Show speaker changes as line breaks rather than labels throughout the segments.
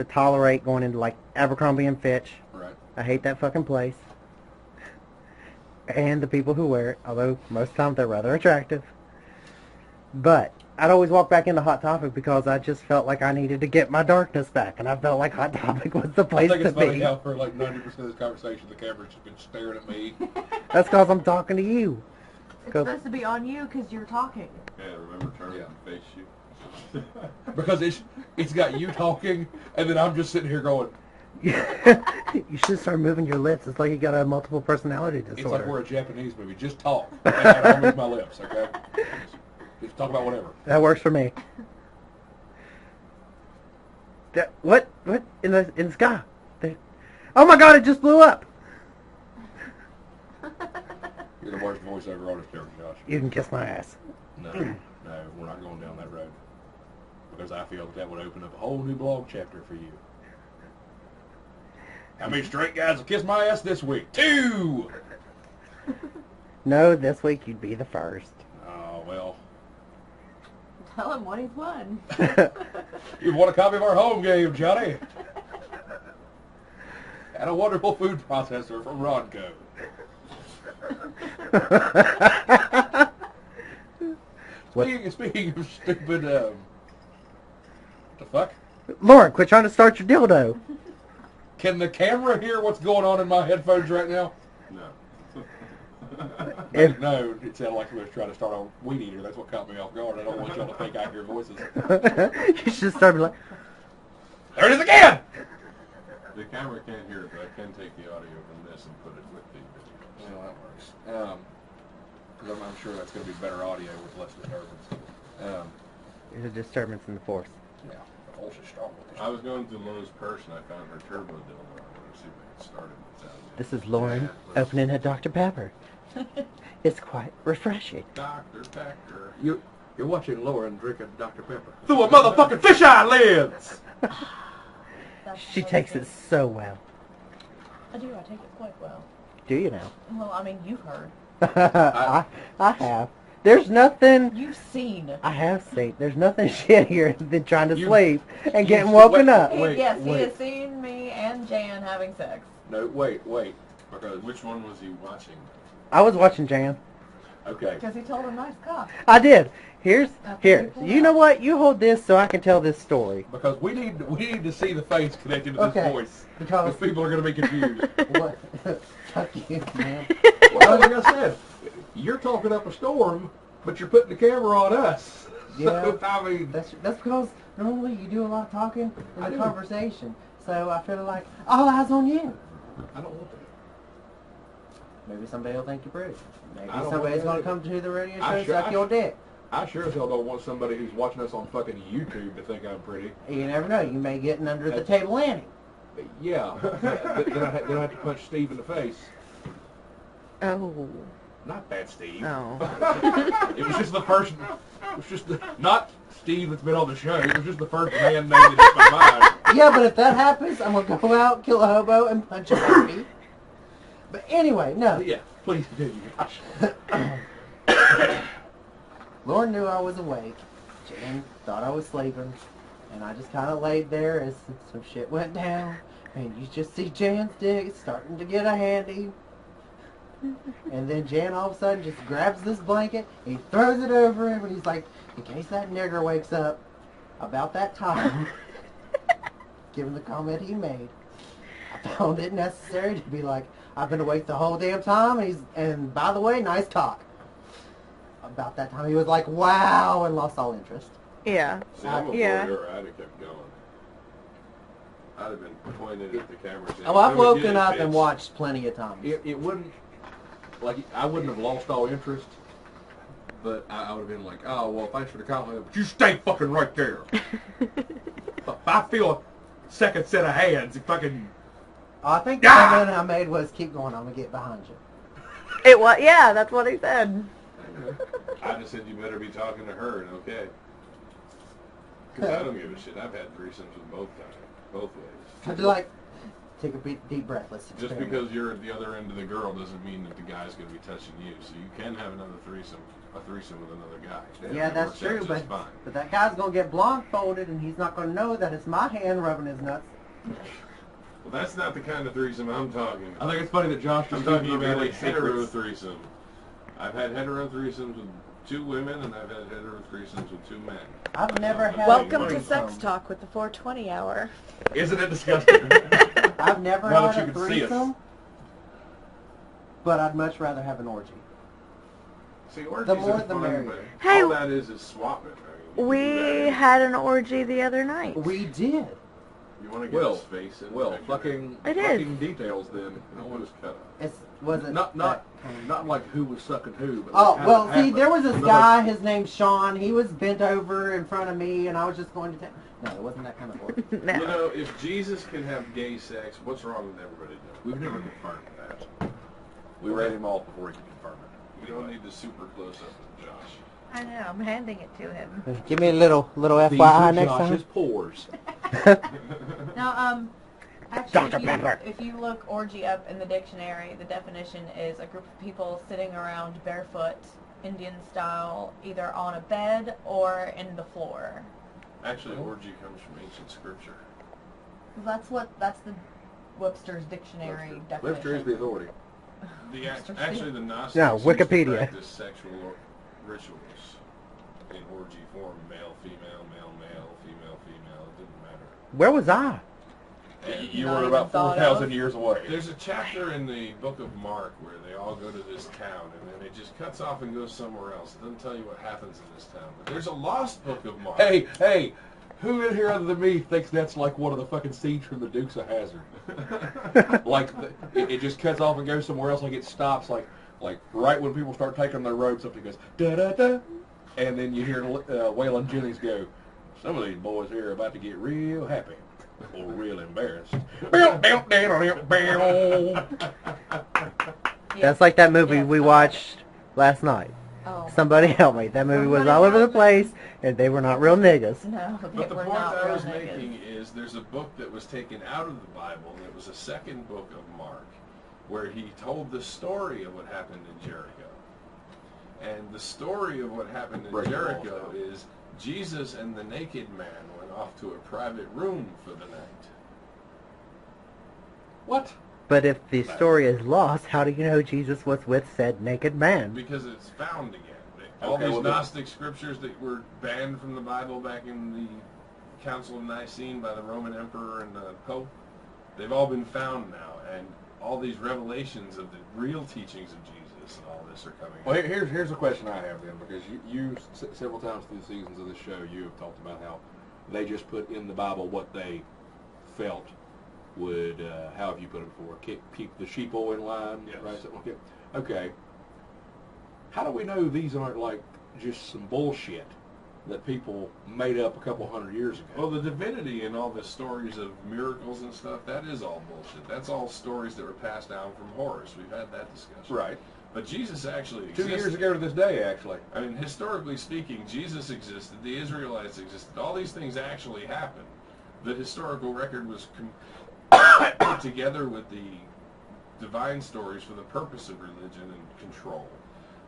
to tolerate going into like Abercrombie and Fitch.
Right.
I hate that fucking place. And the people who wear it, although most of the time they're rather attractive. But I'd always walk back into Hot Topic because I just felt like I needed to get my darkness back, and I felt like Hot Topic was the place
I think
to
it's funny
be.
how for like 90% of this conversation, the camera's just been staring at me.
That's because I'm talking to you.
It's supposed to be on you because you're talking.
Yeah, remember turning and face you.
Because it's got you talking, and then I'm just sitting here going,
You should start moving your lips. It's like you got a multiple personality disorder.
it's like we're a Japanese movie. Just talk. And I'll move my lips, okay? Just talk about whatever.
That works for me. What in the sky? Oh my God! It just blew up.
You're the worst voiceover artist ever, Josh.
You can kiss my ass.
No, we're not going down that road. Because I feel that would open up a whole new blog chapter for you. How many straight guys will kiss my ass this week? 2!
No, this week you'd be the first.
Oh, well.
Tell him what he's won.
You've won a copy of our home game, Johnny. And a wonderful food processor from Ronco. Speaking of stupid, what the fuck?
Lauren, quit trying to start your dildo.
Can the camera hear what's going on in my headphones right now?
No.
No, it sounded like somebody was trying to start a weed eater. That's what caught me off guard. I don't want y'all to think I hear voices.
You should start like,
There it is again!
The camera can't hear it, but I can take the audio from this and put it with the video.
Well, that works. Because I'm sure that's going to be better audio with less disturbance.
there's a disturbance in the force.
Yeah, the force is strong with this.
I was going through Lowe's purse and I found her turbo dildo. I wanted to see if I could start it.
This is Lauren
Yeah,
opening a Dr. Pepper. It's quite refreshing.
Dr. Pecker.
You're watching Lauren drink a Dr. Pepper. Through a motherfucking fisheye lens!
She takes it so well.
I do. I take it quite well.
Do you now?
Well, I mean, you've heard.
I have. There's nothing.
You've seen.
I have seen. There's nothing shittier than trying to
You-
sleep and getting
you-
woken
wait,
up.
wait.
Yes, he
wait.
has seen me and Jan having sex.
No, wait. Because,
Which one was he watching?
I was watching Jan.
okay.
Because he told a nice cock.
I did. Here.
pretty cool.
You know what? You hold this so I can tell this story.
Because we need to see the face connected to this
Okay.
voice.
Because
Because people are going to be confused.
what? Fuck you, man.
Well, like I said, you're talking up a storm, but you're putting the camera on us.
Yeah.
So, I mean,
That's because normally you do a lot of talking in
I
the
do.
conversation. So I feel like all eyes on you.
I don't want that.
Maybe somebody will think you're pretty. Maybe
I don't
somebody's
want
going
that
to come to the radio show
I
and
sure-
suck
I
your
sure-
dick.
I sure as hell don't want somebody who's watching us on fucking YouTube to think I'm pretty.
You never know. You may get an under the table Annie.
Yeah. Then I have to punch Steve in the face.
Oh.
Not that Steve.
Oh.
It was just the first. It was just not Steve that's been on the show. It was just the first man name that hit my mind.
Yeah, but if that happens, I'm going to go out, kill a hobo, and punch a baby. But anyway, no.
Yeah, please continue, Josh.
Lauren knew I was awake. Jan thought I was sleeping. And I just kind of laid there as some shit went down. And you just see Jan's dick starting to get a handy. And then Jan all of a sudden just grabs this blanket, he throws it over him, and he's like, in case that nigger wakes up about that time, given the comment he made, I found it necessary to be like, I've been awake the whole damn time, and by the way, nice cock. About that time, he was like, wow, and lost all interest.
Yeah.
See, I'm a
Yeah.
voyeur. I'd have kept going. I'd have been pointed at the camera. saying,
Oh, I've
"Go and
woken
get it,
up and
bitch."
watched plenty of times.
It wouldn't, like, I wouldn't have lost all interest, but I would have been like, oh, well, thanks for the compliment, but you stay fucking right there. If I feel a second set of hands, it fucking...
I think the
Ah!
comment I made was, keep going, I'm going to get behind you.
It was. Yeah, that's what he said.
I just said you better be talking to her, and okay. Because I don't give a shit. I've had threesomes with both ways.
I'd be like, take a deep breath. Let's
Just
experiment.
because you're at the other end of the girl doesn't mean that the guy's going to be touching you. So you can have a threesome with another guy.
Yeah,
It
that's
works out
true,
just
but
fine.
that guy's gonna get blindfolded and he's not gonna know that it's my hand rubbing his nuts.
Well, that's not the kind of threesome I'm talking
I
about.
think it's funny that Josh
I'm
just
talking
keeps
about a
revealing
hetero
secrets.
threesome. I've had hetero threesomes with 2 women, and I've had hetero threesomes with 2 men.
I've never had
Welcome
a
to
threesome.
Sex Talk with the 420 Hour.
Isn't it disgusting?
I've never
Now that
had
you
a
can see us.
threesome, but I'd much rather have an orgy.
See, orgies
The more
are
the
fun,
merrier.
but
Hey,
all that is swapping. I mean, you
We
can do that
had an orgy the other night.
We did.
You want to get
Will,
his face in the
Will,
picture?
fucking
It is.
fucking details then.
No one is cut off.
It's wasn't
Not
that-
not like who was sucking who. But
Oh
like how
well,
it
see,
happened.
there was this
So,
guy.
like,
His name's Sean. He was bent over in front of me, and I was just going to take. No, it wasn't that kind of orgy.
You
No.
know, if Jesus can have gay sex, what's wrong with everybody doing it?
We've never confirmed that. We read him off before he could confirm it.
We don't need the super close up with Josh.
I know, I'm handing it to him.
Give me a little
These
FYI
are
next
Josh's
time.
pores.
Now, actually,
Dr. Pepper.
if you look orgy up in the dictionary, the definition is a group of people sitting around barefoot, Indian style, either on a bed or in the floor.
Actually, orgy comes from ancient scripture.
That's the Webster's dictionary definition.
Webster is the authority.
Actually, the Gnostics
No,
used to
Wikipedia.
practice sexual rituals in orgy form, male, female, male, male, female, female. It didn't matter.
Where was I?
And
You
Not
were
even
about
thought
4,000
of.
years away.
there's a chapter in the book of Mark where they all go to this town, and then it just cuts off and goes somewhere else. It doesn't tell you what happens in this town. But there's a lost book of Mark.
Hey, who in here other than me thinks that's like one of the fucking scenes from the Dukes of Hazzard? Like, it just cuts off and goes somewhere else, like it stops, like right when people start taking their robes up, it goes, da-da-da, and then you hear Waylon Jennings go, some of these boys here are about to get real happy. Or real embarrassed.
That's like that movie we watched last night.
Oh.
Somebody help me. That movie was all over the place, and they were not real niggas.
No,
But
they
the
were
point
not
I
real
was
niggas.
making is there's a book that was taken out of the Bible, and it was a second book of Mark, where he told the story of what happened in Jericho. And the story of what happened in
Break the walls
Jericho
down.
is Jesus and the naked man went off to a private room for the night.
What?
But if the story is lost, how do you know Jesus was with said naked man?
Because it's found again. All
Okay,
these
well,
Gnostic scriptures that were banned from the Bible back in the Council of Nicene by the Roman Emperor and the Pope, they've all been found now, and all these revelations of the real teachings of Jesus and all this are coming
Well,
out.
here's a question I have then, because you several times through the seasons of the show, you have talked about how they just put in the Bible what they felt would, how have you put it before, keep the sheeple in line,
Yes.
right? Something like that. Okay. How do we know these aren't like just some bullshit that people made up a couple hundred years ago?
Well, the divinity and all the stories of miracles and stuff, that is all bullshit. That's all stories that were passed down from Horace. We've had that discussion.
Right.
But Jesus actually
2
existed.
years ago to this day, actually.
I mean, historically speaking, Jesus existed, the Israelites existed, all these things actually happened. The historical record was put together with the divine stories for the purpose of religion and control.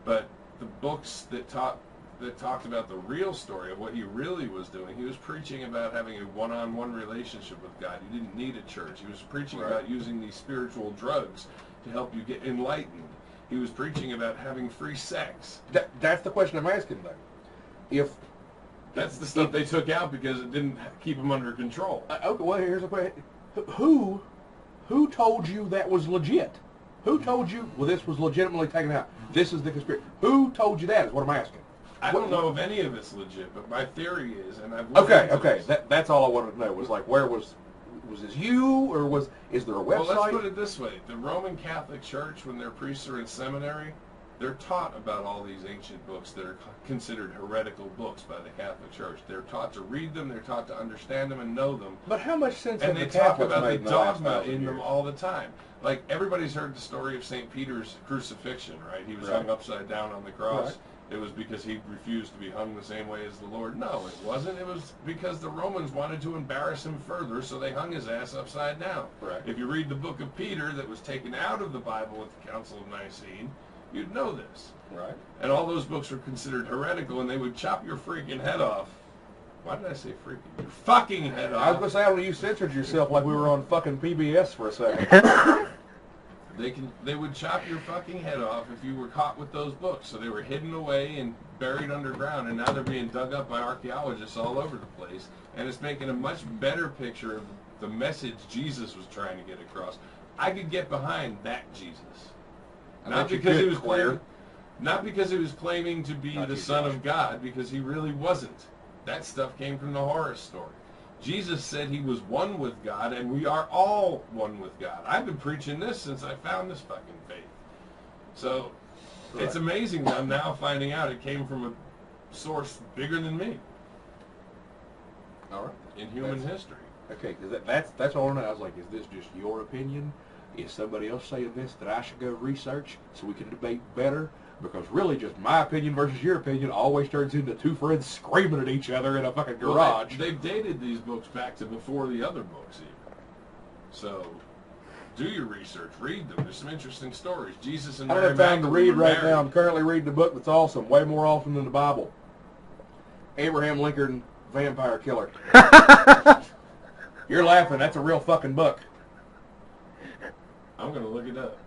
But the books that talked about the real story of what he really was doing, he was preaching about having a one-on-one relationship with God. You didn't need a church. He was preaching
Right.
about using these spiritual drugs to help you get enlightened. He was preaching about having free sex.
That's the question I'm asking, though. If
That's the stuff they took out because it didn't keep them under control.
okay, well, here's a question: who told you that was legit? Who told you? Well, this was legitimately taken out. This is the conspiracy. Who told you that? Is what I'm asking.
I don't know if any of it's legit, but my theory is, and I've looked
Okay,
into
okay.
this.
That's all I wanted to know. Was like, where was this you, or is there a
Well,
website?
let's put it this way. The Roman Catholic Church, when their priests are in seminary, they're taught about all these ancient books that are considered heretical books by the Catholic Church. They're taught to read them, they're taught to understand them and know them.
But how much sense
And
have
they
the
talk
Catholics
about the
made in the last
dogma
1,000
in them
years?
all the time. Like, everybody's heard the story of St. Peter's crucifixion, right? He was
Right.
hung upside down on the cross.
Right.
it was because he refused to be hung the same way as the Lord. No, it wasn't. It was because the Romans wanted to embarrass him further, so they hung his ass upside down.
Right.
If you read the book of Peter that was taken out of the Bible at the Council of Nicene, you'd know this.
Right.
And all those books were considered heretical, and they would chop your freaking head off. Why did I say freaking? Your fucking head
I was
off.
going to say, I don't know, you censored yourself like we were on fucking PBS for a second.
They would chop your fucking head off if you were caught with those books. So they were hidden away and buried underground, and now they're being dug up by archaeologists all over the place. And it's making a much better picture of the message Jesus was trying to get across. I could get behind that Jesus. Not because he was claiming, not because he was claiming to be the Son of God, because he really wasn't. That stuff came from the horror story. Jesus said he was one with God, and we are all one with God. I've been preaching this since I found this fucking faith. So it's amazing that I'm now finding out it came from a source bigger than me.
All right.
In human history.
Okay, because that's all I know. I was like, is this just your opinion? Is somebody else saying this that I should go research so we can debate better? Because really, just my opinion versus your opinion always turns into two friends screaming at each other in a fucking garage.
Well, they've dated these books back to before the other books even. So do your research. Read them. There's some interesting stories. Jesus and
I don't
Mary
have time to
Magdalene
read
were
right now.
married.
I'm currently reading a book that's awesome, way more awesome than the Bible. Abraham Lincoln, Vampire Killer. You're laughing. That's a real fucking book.
I'm going to look it up.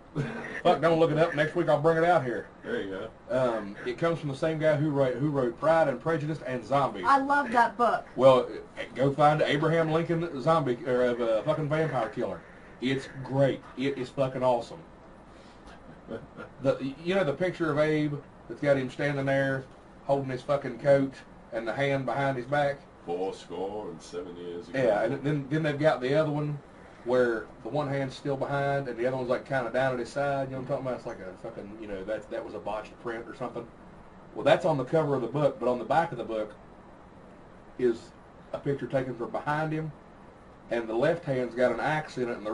Fuck, don't look it up. Next week I'll bring it out here.
There you go.
It comes from the same guy who wrote Pride and Prejudice and Zombies.
I love that book.
Well, go find Abraham Lincoln Zombie or fucking Vampire Killer. It's great. It is fucking awesome. The picture of Abe that's got him standing there holding his fucking coat and the hand behind his back.
70 years ago.
Yeah, and then they've got the other one where the one hand's still behind and the other one's like kind of down at his side. You know what I'm talking about? It's like a fucking, that was a botched print or something. Well, that's on the cover of the book, but on the back of the book is a picture taken from behind him, and the left hand's got an axe in it, and the